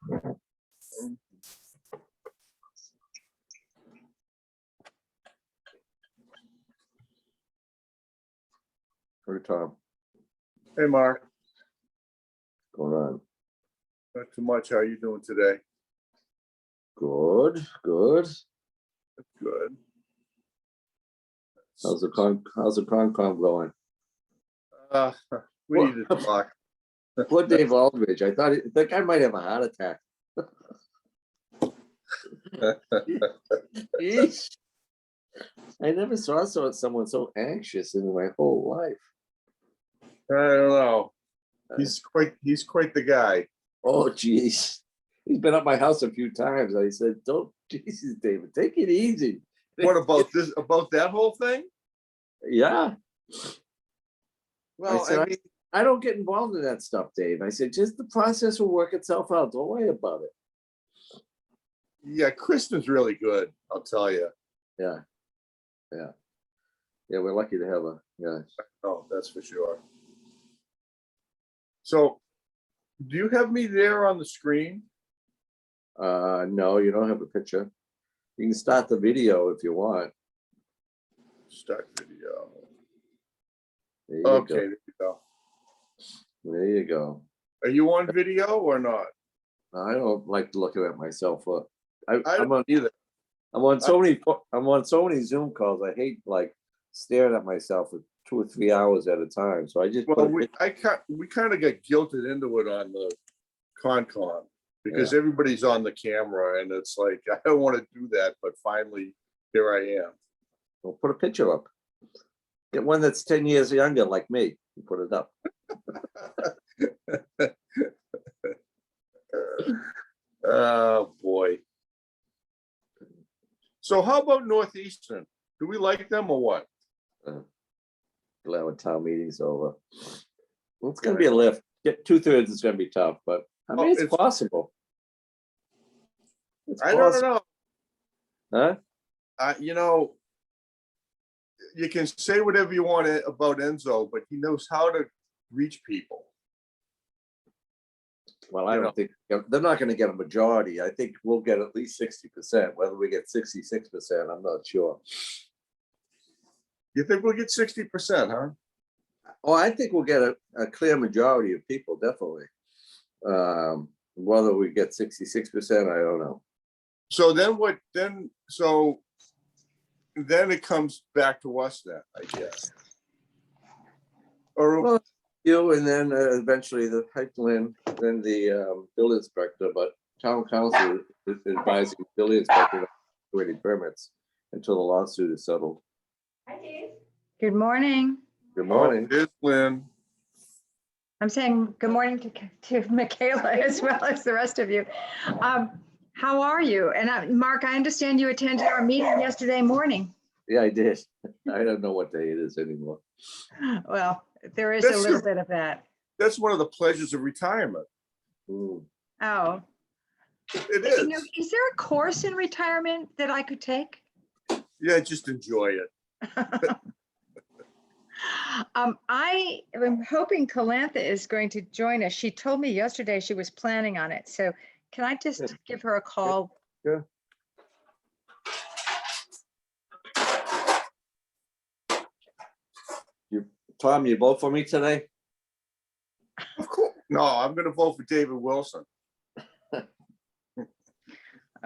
Hey, Tom. Hey, Mark. What's going on? Not too much. How are you doing today? Good, good. Good. How's the Concom going? We need to talk. Poor Dave Aldridge. I thought that guy might have a heart attack. Yeesh. I never saw someone so anxious in my whole life. I don't know. He's quite the guy. Oh, geez. He's been at my house a few times. I said, "Don't, Jesus, David, take it easy." What about this? About that whole thing? Yeah. Well, I mean, I don't get involved in that stuff, Dave. I said, just the process will work itself out. Don't worry about it. yeah, Kristen's really good. I'll tell you. Yeah. We're lucky to have her. Yeah. Oh, that's for sure. So, do you have me there on the screen? No, you don't have a picture. You can start the video if you want. Start video. There you Okay, go. there you go. There you go. Are you on video or not? I don't like looking at myself. I don't either. I'm on so many Zoom calls. I hate like staring at myself for 2 or 3 hours at a time. So I just Well, we kind of got guilted into it on the Concom because everybody's on the camera, and it's like I don't want to do that, but finally here I am. Well, put a picture up. Get one that's 10 years younger, like me. You put it up. Oh boy. So how about Northeastern? Do we like them or what? Glad when town meeting's over. Well, it's going to be a lift. Get 2/3 is going to be tough, but I mean, it's possible. I don't know. Huh? You know, you can say whatever you want about Enzo, but he knows how to reach people. Well, I don't think they're not going to get a majority. I think we'll get at least 60%. Whether we get 66%, I'm not sure. You think we'll get 60%, huh? Oh, I think we'll get a clear majority of people, definitely. Whether we get 66%, I don't know. So then what? Then it comes back to us then, I guess. Or well, you and then eventually the pipeline, then the building inspector, but town council is advising the building inspector not to do any permits until the lawsuit is settled. Hi, Dave. Good morning. Good morning. Here's Lynn. I'm saying good morning to Michaela as well as the rest of you. How are you? And Mark, I understand you attended our meeting yesterday morning. Yeah, I did. I don't know what day it is anymore. Well, there is a little bit of that. That's one of the pleasures of retirement. Ooh. Oh. It is. You know, is there a course in retirement that I could take? Yeah, just enjoy it. I am hoping Kalantha is going to join us. She told me yesterday she was planning on it. So can I just give her a call? Yeah. Tom, you vote for me today? Of course. No, I'm going to vote for David Wilson.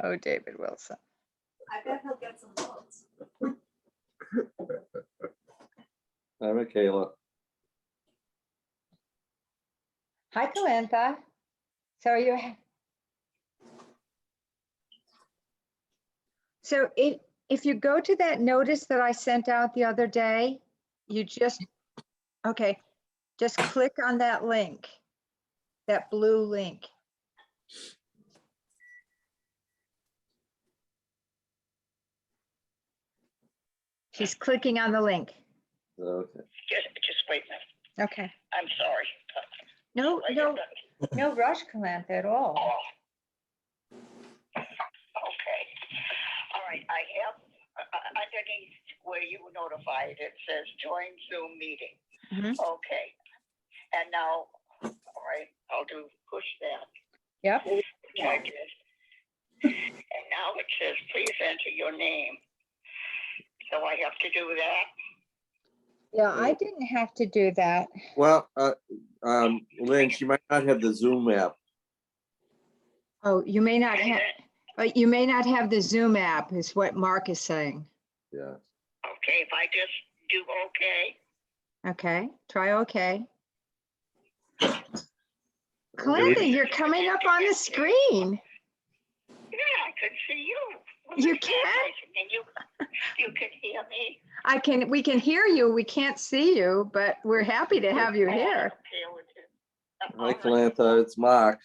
Oh, David Wilson. I bet he'll get some votes. Hi, Michaela. Hi, Kalantha. So are you? So if you go to that notice that I sent out the other day, you just click on that link, that blue link. She's clicking on the link. Okay. Just wait a minute. Okay. I'm sorry. No rush, Kalantha, at all. Okay. All right. I have underneath where you were notified, it says join Zoom meeting. Mhm. Okay. And now, all right, I'll do push that. Yep. Yeah, I did. And now it says, please enter your name. So I have to do that. Yeah, I didn't have to do that. Well, Lynn, she might not have the Zoom app. Oh, you may not have, but you may not have the Zoom app is what Mark is saying. Yeah. Okay, if I just do okay. Okay, try okay. Clinton, you're coming up on the screen. Yeah, I could see you. You That's can? nice. And you can hear me. We can hear you. We can't see you, but we're happy to have you here. Okay with it. Hi, Calantha, it's Mark.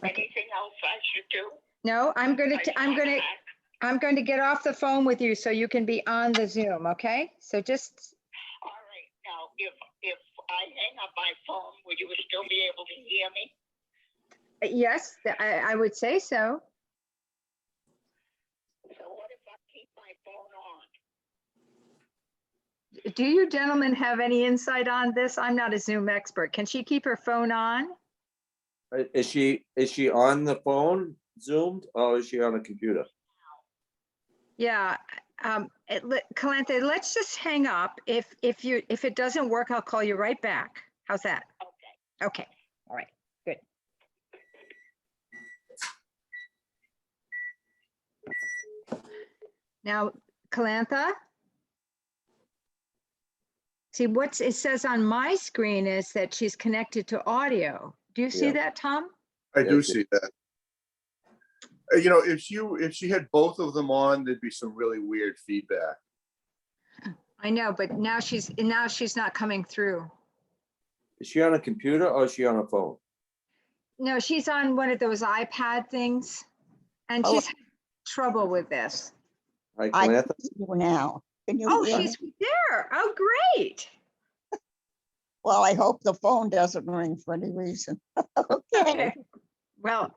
Anything else I should do? No, I'm going to get off the phone with you so you can be on the Zoom, okay? So just, All right, now, if I hang up my phone, would you still be able to hear me? yes, I would say so. So what if I keep my phone on? Do you gentlemen have any insight on this? I'm not a Zoom expert. Can she keep her phone on? Is she on the phone Zoomed or is she on a computer? Yeah, Calantha, let's just hang up. If it doesn't work, I'll call you right back. How's that? Okay. Okay, all right, good. Now, Calantha? See, what it says on my screen is that she's connected to audio. Do you see Yeah. that, Tom? I do Yes, see that. You know, if she had both of them on, there'd be some really weird feedback. I know, but now she's not coming through. Is she on a computer or is she on a phone? No, she's on one of those iPad things, and Oh. she's had trouble with this. Hi, I can Calantha. see you now. Can you Oh, hear me? she's there. Oh, great. Well, I hope the phone doesn't ring for any reason. Okay. Okay. Well,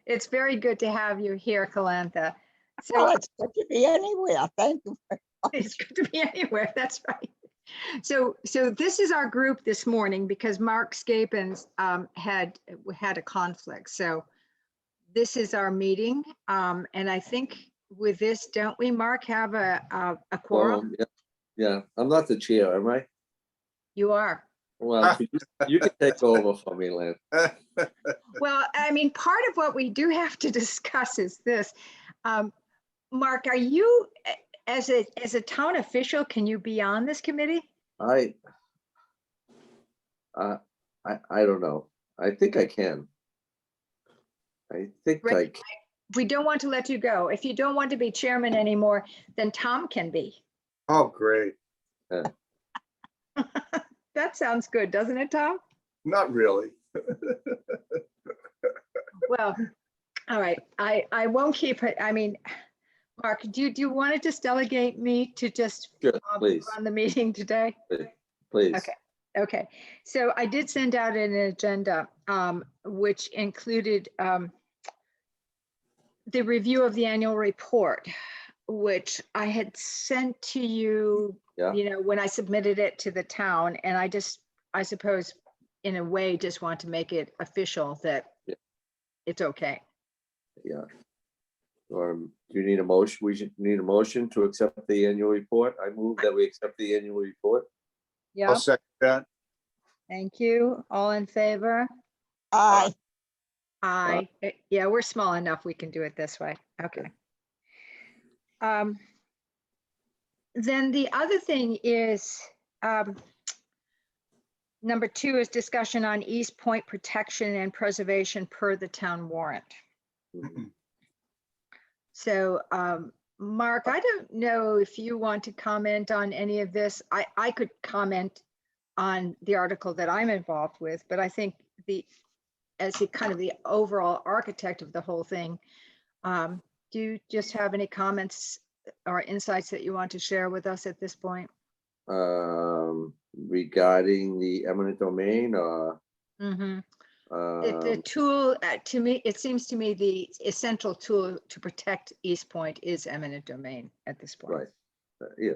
it's very good to have you here, Calantha. Well, So it's good to be anywhere. Thank you. it's good to be anywhere. That's right. So this is our group this morning because Mark Scapins had a conflict. So this is our meeting. And I think with this, don't we, Mark, have a quorum? Yeah. Yeah, I'm not the chair, am I? You are. Well, you can take over for me, Lynn. Well, I mean, part of what we do have to discuss is this. Mark, are you, as a town official, can you be on this committee? I don't know. I think I can. I think I Right. can. We don't want to let you go. If you don't want to be chairman anymore, then Tom can be. Oh, great. That sounds good, doesn't it, Tom? Not really. Well, all right. I won't keep it. I mean, Mark, do you want to just delegate me to just Sure, please, run the meeting today? please. Okay. Okay. So I did send out an agenda, which included the review of the annual report, which I had sent to you, Yeah. when I submitted it to the town. And I suppose, in a way, just want to make it official that Yeah. it's okay. Yeah. Or do you need a motion? We should need a motion to accept the annual report. I move that we accept the annual report. Yeah, I'll second that. thank you. All in favor? Aye. Aye. Yeah, we're small enough. We can do it this way. Okay. Then the other thing is, number 2 is discussion on East Point protection and preservation per the town warrant. Mhm. So, Mark, I don't know if you want to comment on any of this. I could comment on the article that I'm involved with, but I think as the kind of the overall architect of the whole thing, do you just have any comments or insights that you want to share with us at this point? Regarding the eminent domain, or Mm-hmm. The tool, to me, it seems to me the essential tool to protect East Point is eminent domain at this point. right, yeah,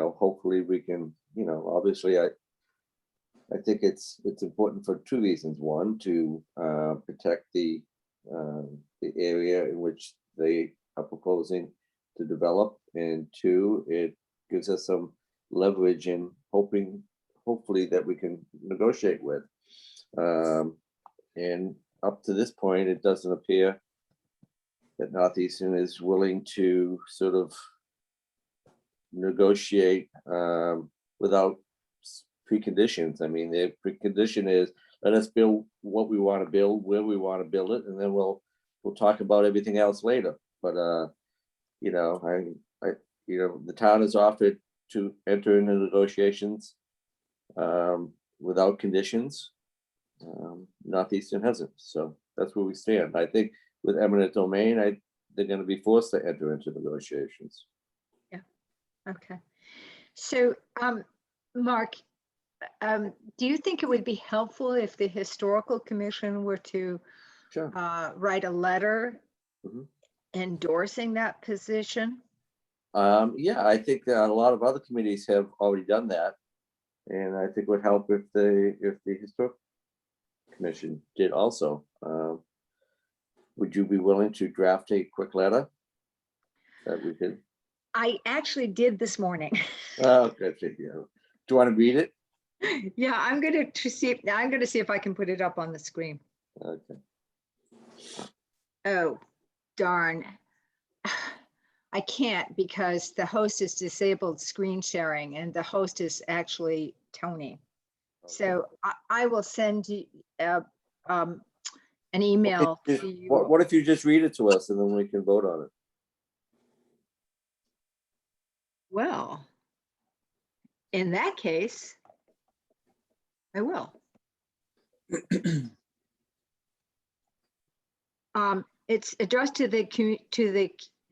hopefully we can, obviously I think it's important for two reasons. One, to protect the area in which they are proposing to develop, and two, it gives us some leverage in hopefully that we can negotiate with. And up to this point, it doesn't appear that Northeastern is willing to sort of negotiate without preconditions. I mean, the precondition is let us build what we want to build, where we want to build it, and then we'll talk about everything else later. But you know, the town has offered to enter into negotiations without conditions. Northeastern hasn't, so that's where we stand. I think with eminent domain, they're going to be forced to enter into negotiations. Okay. So, Mark, do you think it would be helpful if the historical commission were to Sure. write a letter Mhm. endorsing that position? Yeah, I think that a lot of other committees have already done that, and I think it would help if the historic commission did also. Would you be willing to draft a quick letter that we could? I actually did this morning. Oh, good. Yeah. Do you want to read it? Yeah, I'm going to see if I can put it up on the screen. Okay. Oh, darn. I can't because the host is disabled screen sharing and the host is actually Tony. So I will send you an email to you. What if you just read it to us and then we can vote on it? Well, in that case, I will. It's addressed to the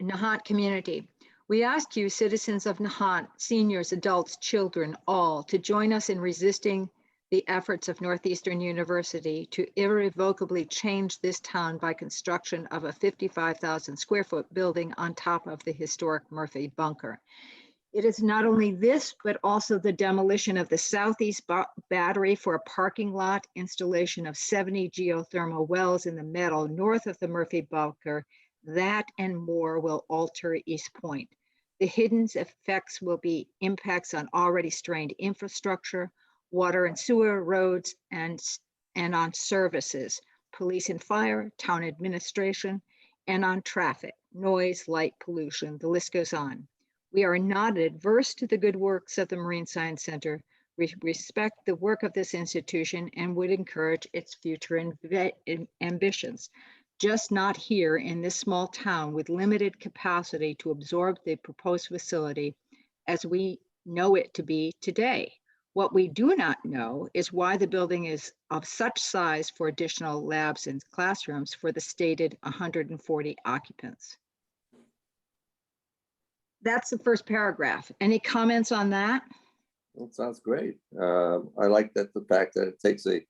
Nahant community. We ask you, citizens of Nahant, seniors, adults, children, all, to join us in resisting the efforts of Northeastern University to irrevocably change this town by construction of a 55,000 square foot building on top of the historic Murphy bunker. It is not only this, but also the demolition of the southeast battery for a parking lot, installation of 70 geothermal wells in the meadow north of the Murphy bunker. That and more will alter East Point. The hidden effects will be impacts on already strained infrastructure, water and sewer, roads, and on services, police and fire, town administration, and on traffic, noise, light pollution, the list goes on. We are not adverse to the good works of the Marine Science Center. We respect the work of this institution and would encourage its future ambitions, just not here in this small town with limited capacity to absorb the proposed facility as we know it to be today. What we do not know is why the building is of such size for additional labs and classrooms for the stated 140 occupants. That's the first paragraph. Any comments on that? That sounds great. I like that the fact that it takes the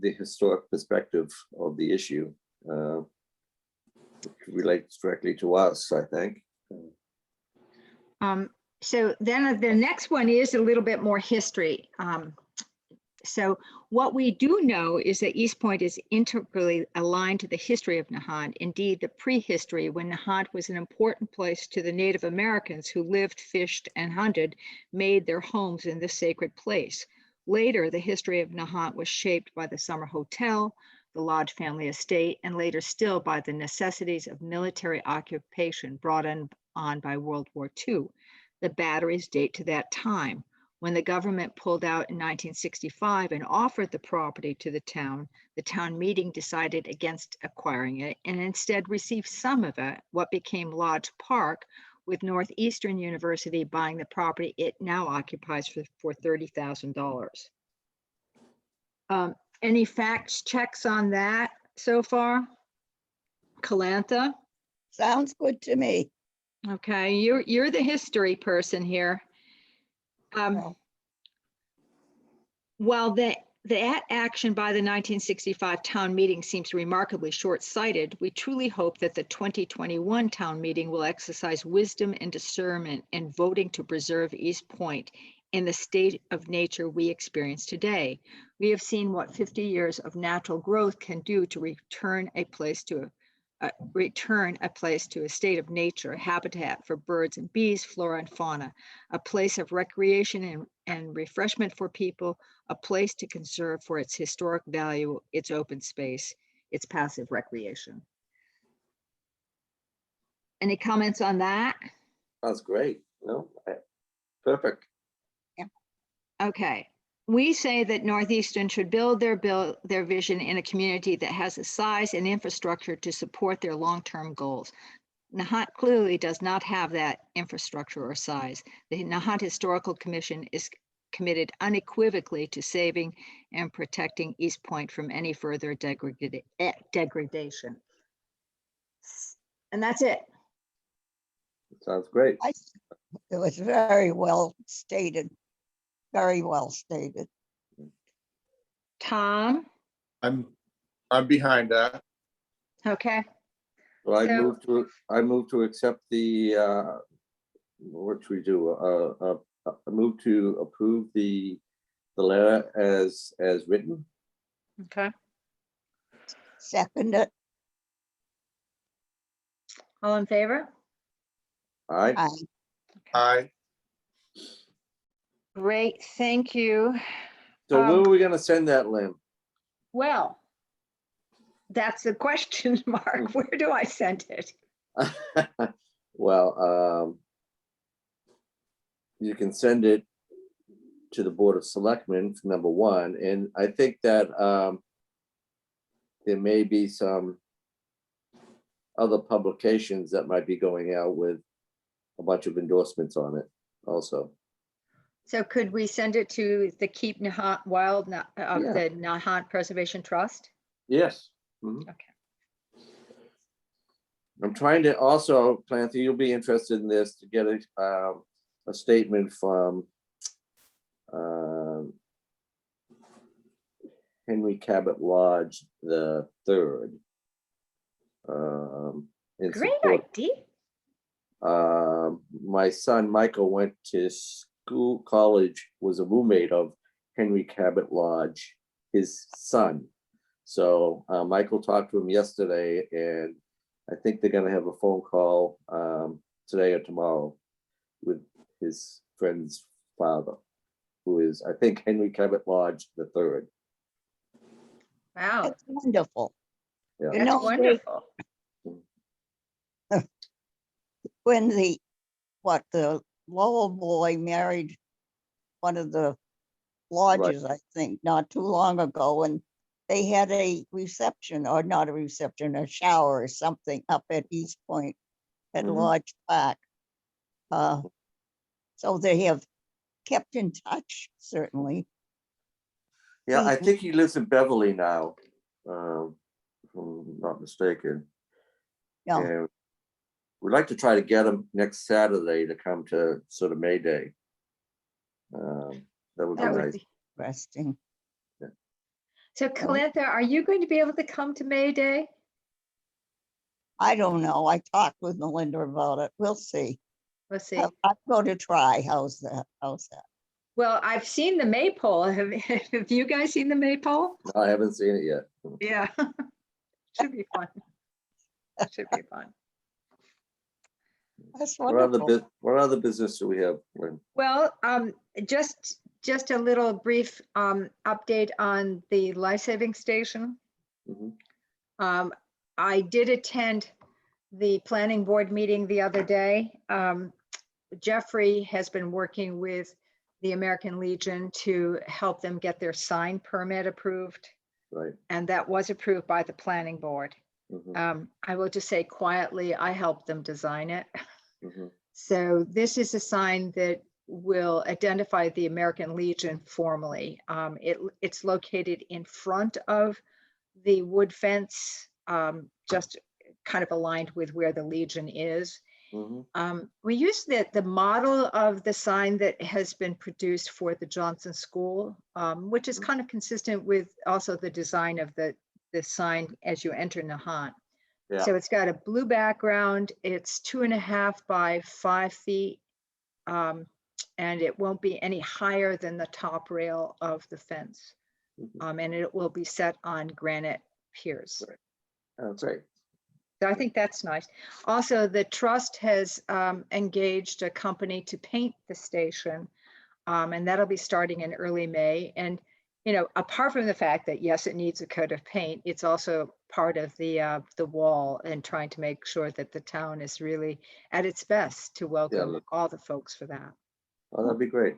historic perspective of the issue. It relates directly to us, I think. So then the next one is a little bit more history. So what we do know is that East Point is integrally aligned to the history of Nahant, indeed the prehistory, when Nahant was an important place to the Native Americans who lived, fished, and hunted, made their homes in this sacred place. Later, the history of Nahant was shaped by the Summer Hotel, the Lodge family estate, and later still by the necessities of military occupation brought on by World War II. The batteries date to that time. When the government pulled out in 1965 and offered the property to the town meeting decided against acquiring it and instead received some of it, what became Lodge Park, with Northeastern University buying the property it now occupies for $30,000. Any facts checks on that so far? Calantha? Sounds good to me. Okay, you're the history person here. While that action by the 1965 town meeting seems remarkably short-sighted, we truly hope that the 2021 town meeting will exercise wisdom and discernment in voting to preserve East Point in the state of nature we experience today. We have seen what 50 years of natural growth can do to return a place to a state of nature, a habitat for birds and bees, flora and fauna, a place of recreation and refreshment for people, a place to conserve for its historic value, its open space, its passive recreation. Any comments on that? That's great. No, perfect. Okay. We say that Northeastern should build their vision in a community that has the size and infrastructure to support their long-term goals. Nahant clearly does not have that infrastructure or size. The Nahant Historical Commission is committed unequivocally to saving and protecting East Point from any further degradation. And that's it. Sounds great. It was very well stated. Very well stated. Tom, I'm behind that. okay. So I So- move to accept the, what should we do? I move to approve the letter as written. Okay. Second it. All in favor? All right, Aye. Great, thank you. so where are we gonna send that, Lynn? Well, that's the question, Mark. Where do I send it? Well, you can send it to the Board of Selectmen, for number one, and I think that there may be some other publications that might be going out with a bunch of endorsements on it also. So could we send it to the Keep Nahant Wild of Yeah. the Nahant Preservation Trust? Yes. Mhm. Okay. I'm trying to also, Clancy, you'll be interested in this, to get a statement from Henry Cabot Lodge the third. In Great support. idea. My son Michael went to college, was a roommate of Henry Cabot Lodge, his son. So Michael talked to him yesterday, and I think they're gonna have a phone call today or tomorrow with his friend's father, who is, I think, Henry Cabot Lodge the third. Wow, That's wonderful. Yeah. You that's know, wonderful. when the Lowell boy married one of the lodges, I think, not too long ago, and they had a reception, or not a reception, a shower or something up at East Point at Mhm. Lodge Park. So they have kept in touch, certainly. Yeah, I Mhm. think he lives in Beverly now, if I'm not mistaken. Yeah, And we'd like to try to get him next Saturday to come to sort of May Day. That would be That would nice. be. interesting. So Calantha, are you going to be able to come to May Day? I don't know. I talked with Melinda about it. We'll see. Let's see. I'm going to try. How's that? How's that? Well, I've seen the maypole. Have you guys seen the maypole? No, I haven't seen it yet. Yeah. Should be fun. Should be fun. That's What other wonderful. what other business do we have, Lynn? Well, just a little brief update on the life-saving station. Mhm. I did attend the planning board meeting the other day. Jeffrey has been working with the American Legion to help them get their sign permit approved, Right. and that was approved by the planning board. Mhm. I will just say quietly, I helped them design it. Mhm. So this is a sign that will identify the American Legion formally. It's located in front of the wood fence, just kind of aligned with where the Legion is. Mhm. We use the model of the sign that has been produced for the Johnson School, which is kind of consistent with also the design of the sign as you enter Nahant. Yeah. So it's got a blue background. It's 2.5 by 5 feet. and it won't be any higher than the top rail of the fence. Mhm. And it will be set on granite piers. Oh, great. So I think that's nice. Also, the trust has engaged a company to paint the station, and that'll be starting in early May. And, you know, apart from the fact that, yes, it needs a coat of paint, it's also part of the wall and trying to make sure that the town is really at its best to welcome look- all the folks for that. Oh, that'd be great.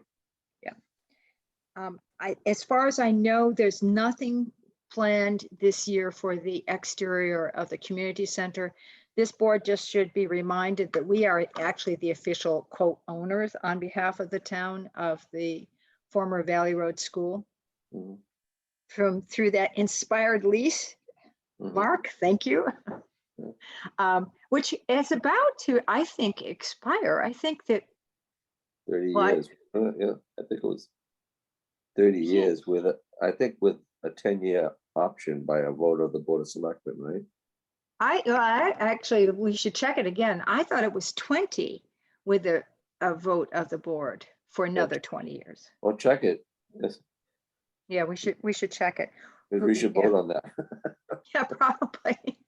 As far as I know, there's nothing planned this year for the exterior of the community center. This board just should be reminded that we are actually the official quote owners on behalf of the town of the former Valley Road School. Mhm. Through that inspired lease, Mhm. Mark, thank you. Which is about to, I think, expire. I think that 30 Well, years. Yeah, I think it was 30 Yeah. years with I think with a 10-year option by a vote of the Board of Selectmen, right? I actually, we should check it again. I thought it was 20 with a vote of the board for another 20 years. Or check it. Yes, Yeah, we should check it. maybe we should Yeah. vote on that. Yeah, probably.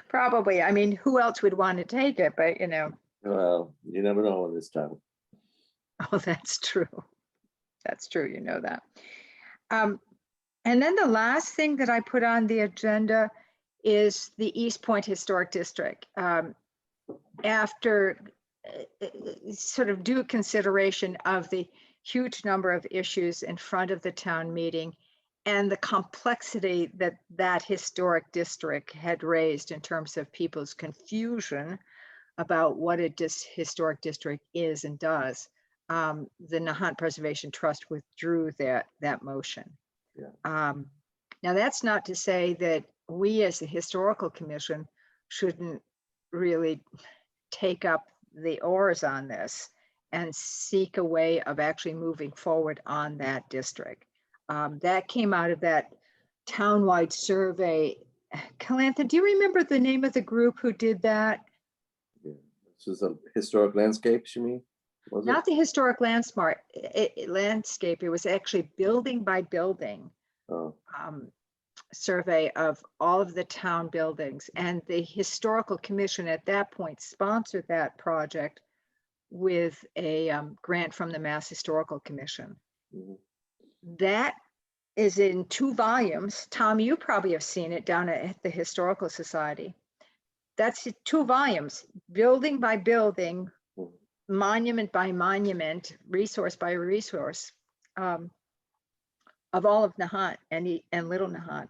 Probably. I mean, who else would want to take it? But, you know, Well, you never know in this town. oh, that's true. That's true. You know that. And then the last thing that I put on the agenda is the East Point Historic District. After sort of due consideration of the huge number of issues in front of the town meeting and the complexity that that historic district had raised in terms of people's confusion about what a historic district is and does, the Nahant Preservation Trust withdrew that motion. Yeah. Now, that's not to say that we as the Historical Commission shouldn't really take up the oars on this and seek a way of actually moving forward on that district. That came out of that townwide survey. Calantha, do you remember the name of the group who did that? Yeah. This is a historic landscapes, you mean? Was it? Not the historic landscape. It was actually building by building. Oh, Survey of all of the town buildings, and the Historical Commission at that point sponsored that project with a grant from the Mass Historical Commission. mhm. That is in 2 volumes. Tom, you probably have seen it down at the Historical Society. That's 2 volumes, building by building, Mhm. monument by monument, resource by resource, of all of Nahant and Little Nahant.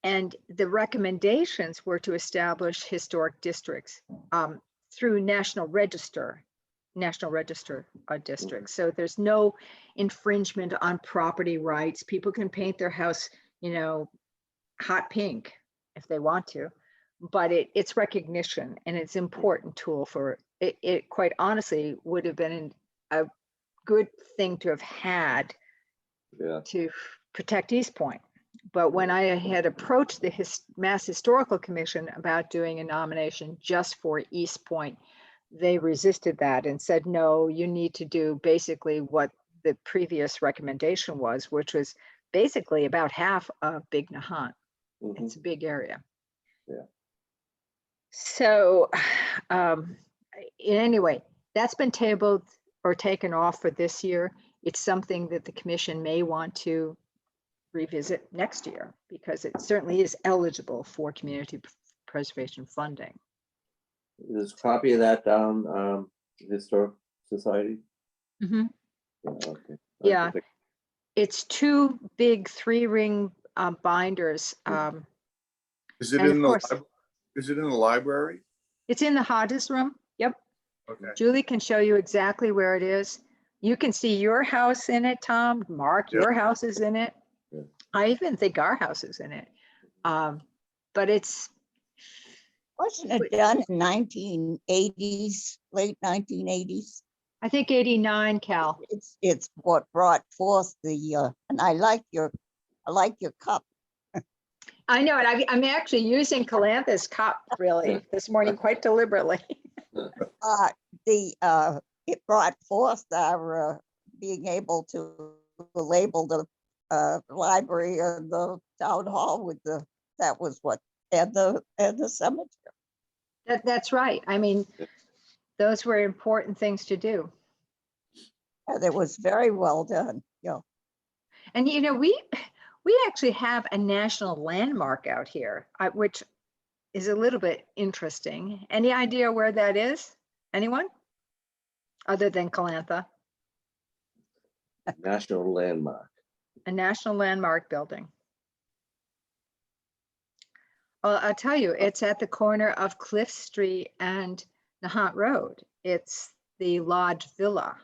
And the recommendations were to establish historic districts through National Register districts. So there's no infringement on property rights. People can paint their house, you know, hot pink if they want to, but it's recognition, and it's an important tool for it. It quite honestly would have been a good thing to have had Yeah. to protect East Point. But when I had approached the Mass Historical Commission about doing a nomination just for East Point, they resisted that and said, no, you need to do basically what the previous recommendation was, which was basically about half of Big Nahant. Mhm. It's a big area. Yeah. So anyway, that's been tabled or taken off for this year. It's something that the commission may want to revisit next year because it certainly is eligible for community preservation funding. There's a copy of that down Historic Society. Mhm. Yeah, okay. Yeah. It's 2 big 3-ring binders. Is it And of in the, course- is it in the library? It's in the Hodges room. Yep. Okay. Julie can show you exactly where it is. You can see your house in it, Tom. Mark, Yep. your house is in it. Yeah. I even think our house is in it. But it's, Wasn't it done in 1980s, late 1980s? I think 89, Cal. It's what brought forth the, and I like your cup. I know it. I'm actually using Calantha's cup really this morning quite deliberately. The it brought forth our being able to label the library and the town hall with that was what, and the cemetery. That's right. I mean, those were important things to do. And it was very well done, yeah. And you know, we actually have a national landmark out here, which is a little bit interesting. Any idea where that is? Anyone? Other than Calantha, National landmark. a national landmark building. Well, I'll tell you, it's at the corner of Cliff Street and Nahant Road. It's the Lodge Villa.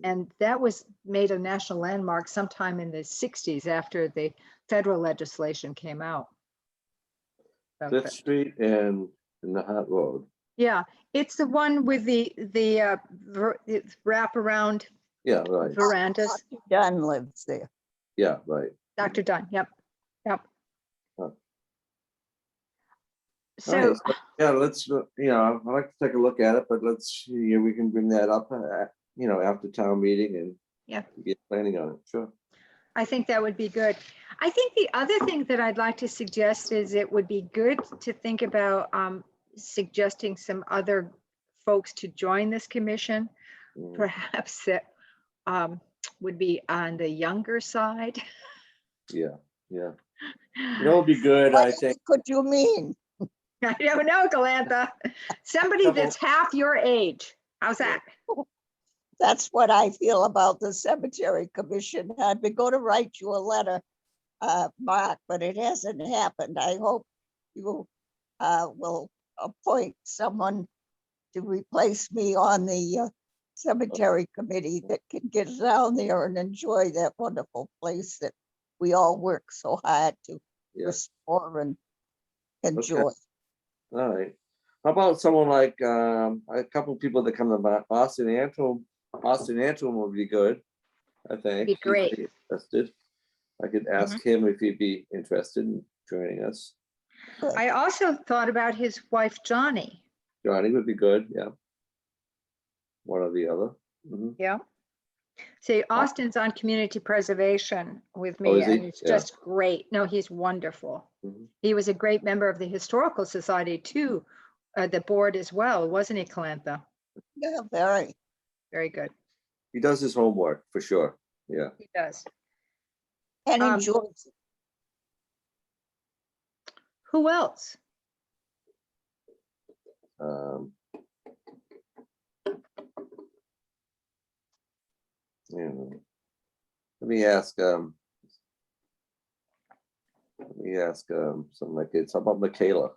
And that was made a national landmark sometime in the 60s after the federal legislation came out. Fifth Street and the Hot Road. Yeah, it's the one with the wraparound Yeah, right. verandas. Dr. Dunn lives there. Yeah, right. Dr. Dunn, yep, yep. Huh. So, Nice. Yeah, let's, I'd like to take a look at it, but let's, we can bring that up, after town meeting and Yeah. get planning on it. Sure. I think that would be good. I think the other thing that I'd like to suggest is it would be good to think about suggesting some other folks to join this commission, Mm. perhaps that would be on the younger side. Yeah, yeah. It would be good, I What think. could you mean? I don't know, Galantha. Somebody Couple- that's half your age. How's that? That's what I feel about the cemetery commission. I've been going to write you a letter, Mark, but it hasn't happened. I hope you will appoint someone to replace me on the cemetery committee that can get down there and enjoy that wonderful place that we all work so hard to Yeah. restore and enjoy. All right. How about someone like a couple people that come to Boston Antrim? Boston Antrim would be good, I think. Be He's great. pretty interested. I could ask him if he'd be interested in joining us. I also thought about his wife, Johnny. Johnny would be good, yeah. One or the other. Mhm. Yeah. See, Austin's on community preservation with Oh, me, is he? and it's Yeah. just great. No, he's wonderful. Mhm. He was a great member of the Historical Society too, the board as well, wasn't he, Calantha? Yeah, very. Very good. He does his homework for sure. Yeah. He does. And Um, enjoys it. Who else? Um, yeah. Let me ask something like this. How about Michaela?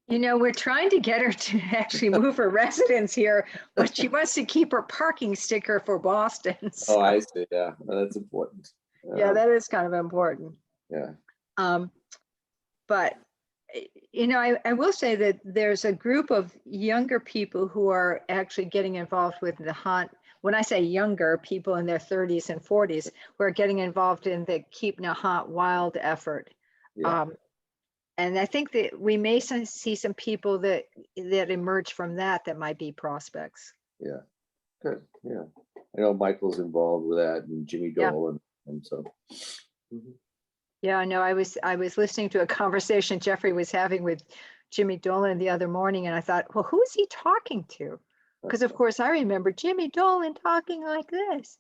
You know, we're trying to get her to actually move her residence here, but she wants to keep her parking sticker for Boston. Oh, so- I see. Yeah, that's important. Yeah, that is kind of important. Yeah. But, you know, I will say that there's a group of younger people who are actually getting involved with the hunt. When I say younger, people in their 30s and 40s who are getting involved in the Keep Nahant Wild effort. Yeah. And I think that we may see some people that emerge from that might be prospects. Yeah. Good. Yeah. I know Michael's involved with that and Jimmy Yeah. Dole and so. Mhm. Yeah, I know. I was listening to a conversation Jeffrey was having with Jimmy Dolan the other morning, and I thought, well, who is he talking to? Because of course I remember Jimmy Dolan talking like this.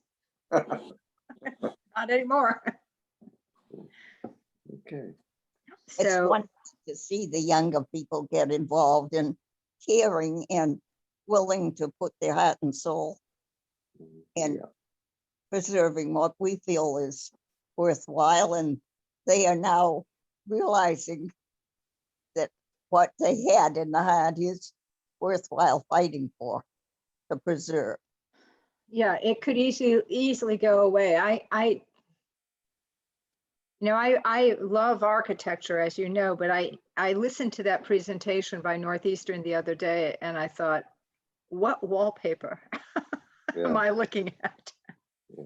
Not anymore. Okay. It's So wonderful to see the younger people get involved in caring and willing to put their heart and soul in Yeah. preserving what we feel is worthwhile. And they are now realizing that what they had in the heart is worthwhile fighting for, to preserve. yeah, it could easily go away. I love architecture, as you know, but I listened to that presentation by Northeastern the other day, and I thought, what wallpaper am Yeah. I looking at? Yeah.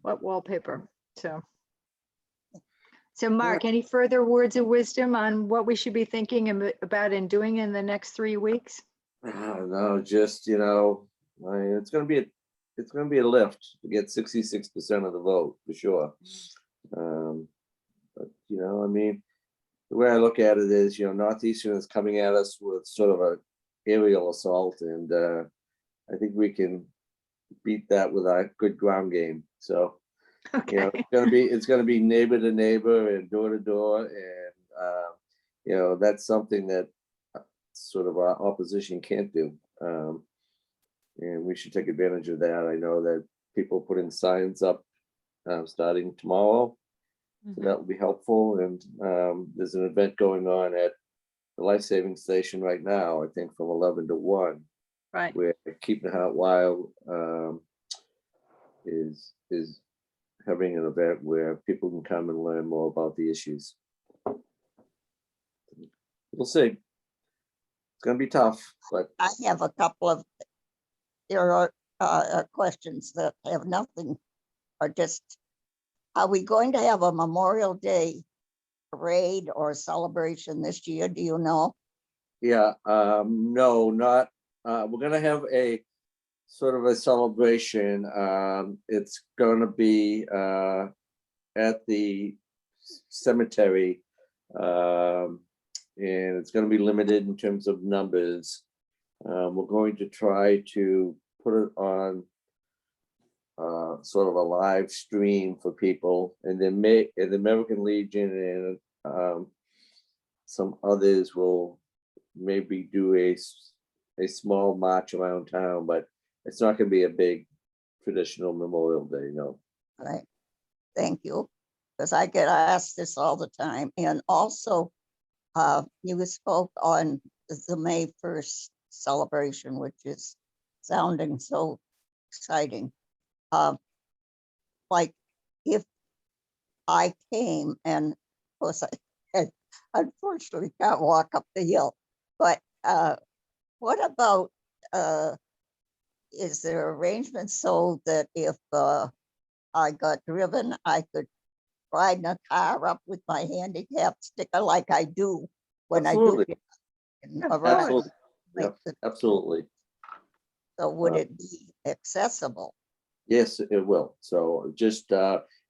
What wallpaper? So Mark, any further words of wisdom on what we should be thinking about and doing in the next 3 weeks? No, just, it's gonna be a lift to get 66% of the vote for sure. But, I mean, the way I look at it is, Northeastern is coming at us with sort of a aerial assault, and I think we can beat that with our good ground game. So, Okay. it's gonna be neighbor to neighbor and door to door, and that's something that sort of our opposition can't do. And we should take advantage of that. I know that people are putting signs up starting tomorrow. So Mhm. that will be helpful. And there's an event going on at the Life Saving Station right now, I think from 11 to 1, Right. where Keep the Heart Wild is having an event where people can come and learn more about the issues. We'll see. It's going to be tough, but I have a couple of, there are questions that have nothing, or just, are we going to have a Memorial Day parade or celebration this year? Do you know? yeah, no, not, we're going to have a sort of a celebration. It's going to be at the cemetery, and it's going to be limited in terms of numbers. We're going to try to put it on sort of a live stream for people, and then the American Legion and some others will maybe do a small march around town, but it's not going to be a big traditional Memorial Day. No. Right. Thank you. Because I get asked this all the time. And also, you spoke on the May 1st celebration, which is sounding so exciting. Like if I came, and of course I unfortunately can't walk up the hill, but what about, is there arrangements so that if I got driven, I could ride in a car up with my handicap sticker like I do when I do Absolutely. get in Of a ride? course. Absolutely. Yep, absolutely. So would it be accessible? Yes, it will. So just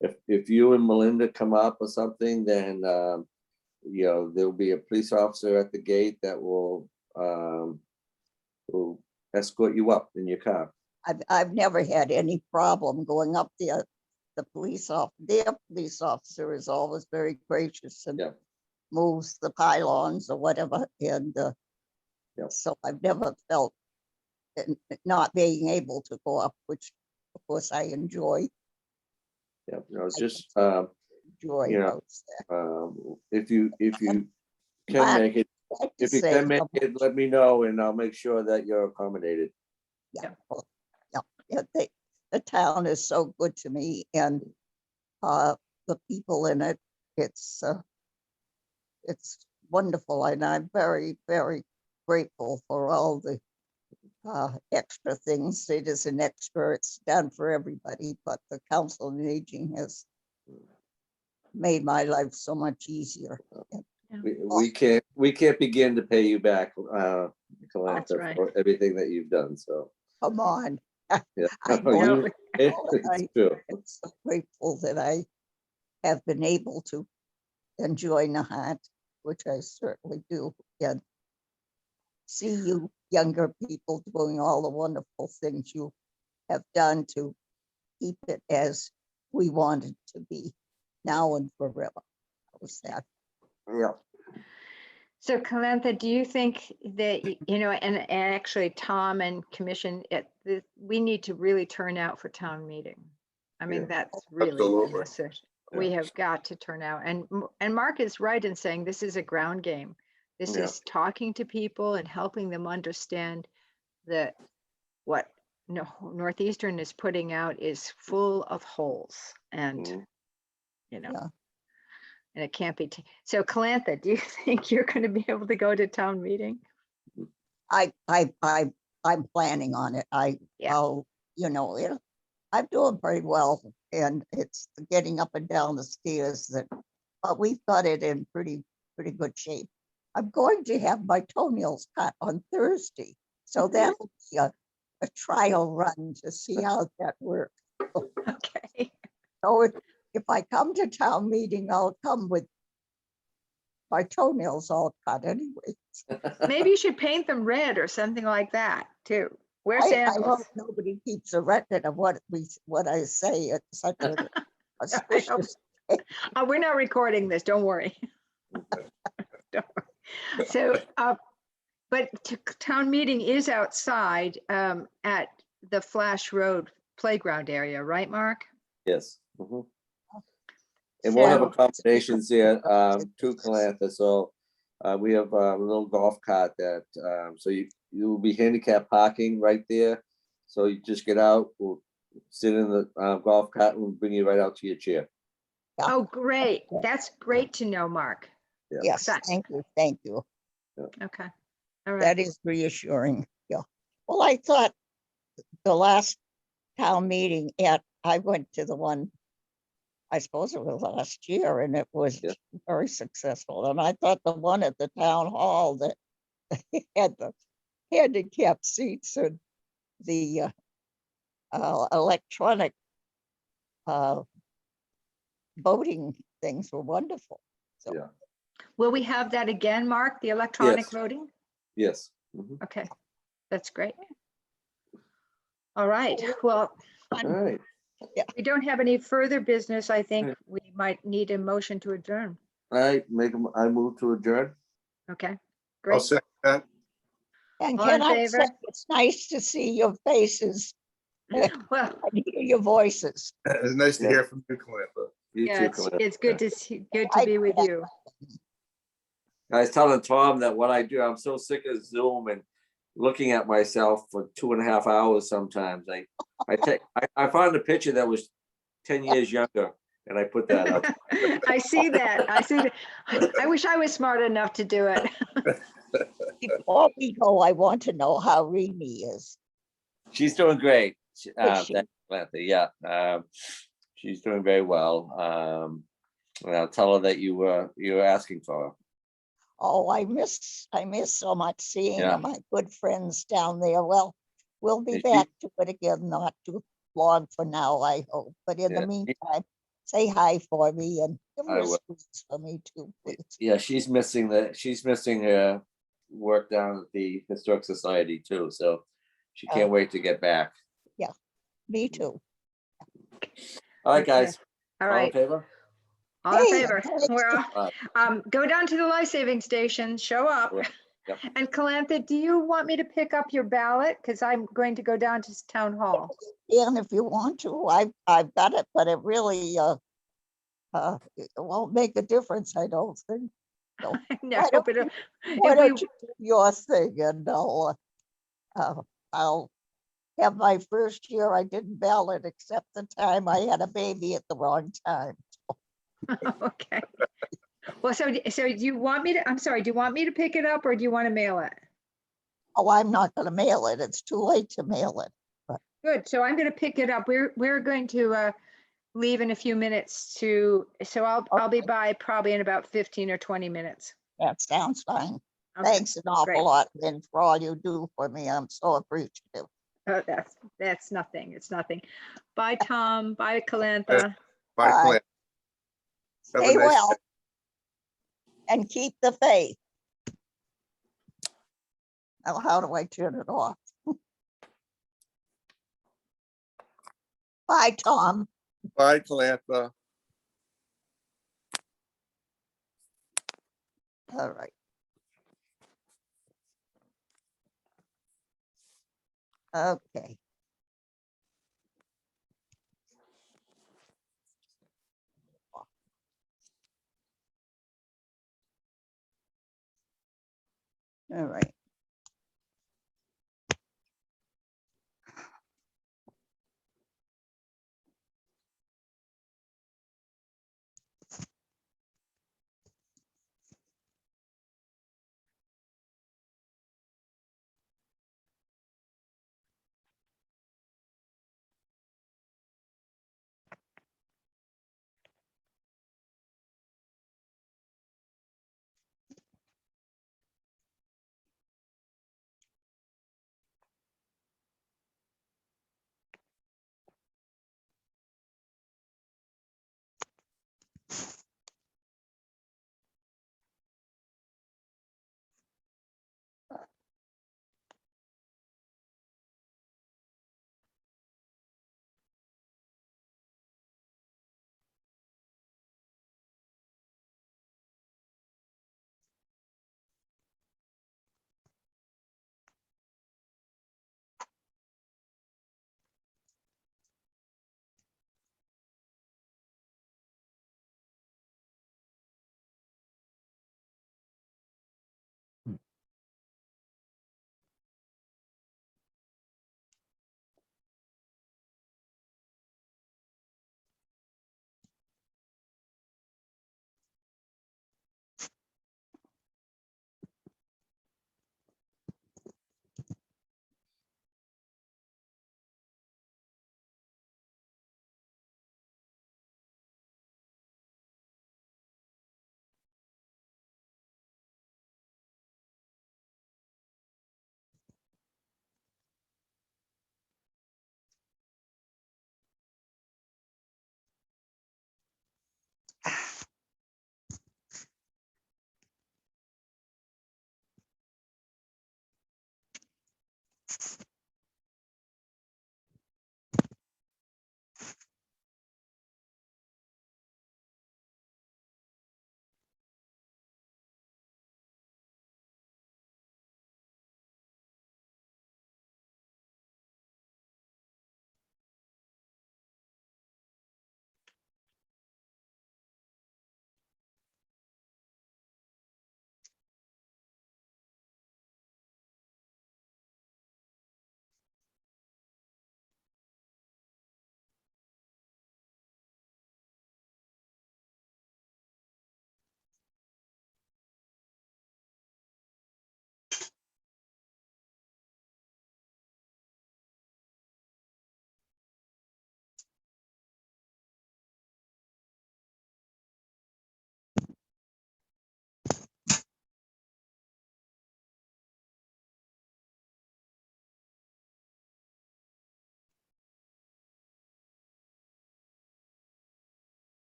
if you and Melinda come up or something, then there'll be a police officer at the gate that will escort you up in your car. I've never had any problem going up there. Their police officer is always very gracious and Yeah. moves the pylons or whatever. And Yeah. so I've never felt not being able to go up, which of course I enjoy. Yeah, it's I just enjoy you know, those. if you can Mark, make it, I'd like to if you say can make something. it, let me know, and I'll make sure that you're accommodated. Yeah, well, yeah, the town is so good to me, and the people in it, it's wonderful, and I'm very, very grateful for all the extra things. It is an extra, it's done for everybody, but the Council on Aging has made my life so much easier. We can't begin to pay you back, That's right. for everything that you've done. So Come on. yeah, I know. it's true. am so grateful that I have been able to enjoy Nahant, which I certainly do, and see you younger people doing all the wonderful things you have done to keep it as we want it to be now and forever. Was that? Yeah. So Calantha, do you think that, and actually Tom and commission, we need to really turn out for town meeting? I mean, Yeah. that's really Absolutely. necessary. We have got to turn out. And Mark is right in saying this is a ground game. This Yeah. is talking to people and helping them understand that what Northeastern is putting out is full of holes, and Mhm. Yeah. and it can't be. So Calantha, do you think you're going to be able to go to town meeting? I'm planning on it. Yeah. I'll, I'm doing pretty well, and it's the getting up and down the stairs that, but we've got it in pretty good shape. I'm going to have my toenails cut on Thursday, So that'll be a trial run to see how that works. Okay. So if I come to town meeting, I'll come with my toenails all cut anyway. Maybe you should paint them red or something like that too. Wear I sandals. hope nobody keeps a record of what I say at such an auspicious. We're not recording this, don't worry. Don't worry. So, but town meeting is outside at the Flash Road playground area, right, Mark? Yes. Mhm. And we'll have So- accommodations there to Calantha, so we have a little golf cart that, so you will be handicap parking right there. So you just get out, we'll sit in the golf cart and we'll bring you right out to your chair. Oh, great. That's great to know, Mark. Yes, That- thank you, thank you. Okay. All right. That is reassuring. Yeah. Well, I thought the last town meeting I went to the one, I suppose it was last year, and it was Yeah. very successful. And I thought the one at the town hall that had the handicapped seats and the electronic voting things were wonderful. So Yeah. Will we have that again, Mark, the electronic Yes. voting? Yes. Mhm. Okay, that's great. All right, well, All right. we don't have any further business. I think we might need a motion to adjourn. All right, I move to adjourn. Okay, I'll great. second that. And All can in I say, favor? it's nice to see your faces Well, and hear your voices. It's nice to Yeah. hear from you, Calantha. You yeah, too, it's, Calantha. it's good to see, good to be with you. I was telling Tom that what I do, I'm so sick of Zoom and looking at myself for 2.5 hours sometimes. I found a picture that was 10 years younger and I put that up. I see that. I see that. I wish I was smart enough to do it. Before we go, I want to know how Remy is. She's doing great. Is she? Thanks, Calantha. Yeah, she's doing very well. And I'll tell her that you were asking for her. Oh, I miss so much seeing Yeah. my good friends down there. Well, we'll be Is she- back to it again, not too long for now, I hope. But in Yeah. the meantime, say hi for me and give I her a will. squeeze for me too, please. Yeah, she's missing her work down at the Historic Society too, so she can't wait to get back. Me too. All right, Okay. guys. All All in right, favor? all in Hey, favor. thanks. We're, Aye. go down to the life-saving station, show up. Right, yep. And Calantha, do you want me to pick up your ballot? Because I'm going to go down to town hall. And if you want to, I've got it, but it really it won't make a difference, I don't think. No, Why don't but Why if don't we, you do your thing and I'll have my first year, I didn't ballot except the time I had a baby at the wrong time. okay. Well, so do you want me to, I'm sorry, do you want me to pick it up or do you want to mail it? Oh, I'm not gonna mail it. It's too late to mail it. Good, so I'm going to pick it up. We're going to leave in a few minutes so I'll be Okay. by probably in about 15 or 20 minutes. That sounds fine. Okay, Thanks an awful great. lot, Lynn, for all you do for me. I'm so appreciative. Oh, that's nothing. It's nothing. Bye, Tom. Bye, Calantha. Bye, Bye. Calantha. Have a Stay nice well day. and keep the faith. Now, how do I turn it off? Bye, Tom. Bye, Calantha. All right. Okay. All right.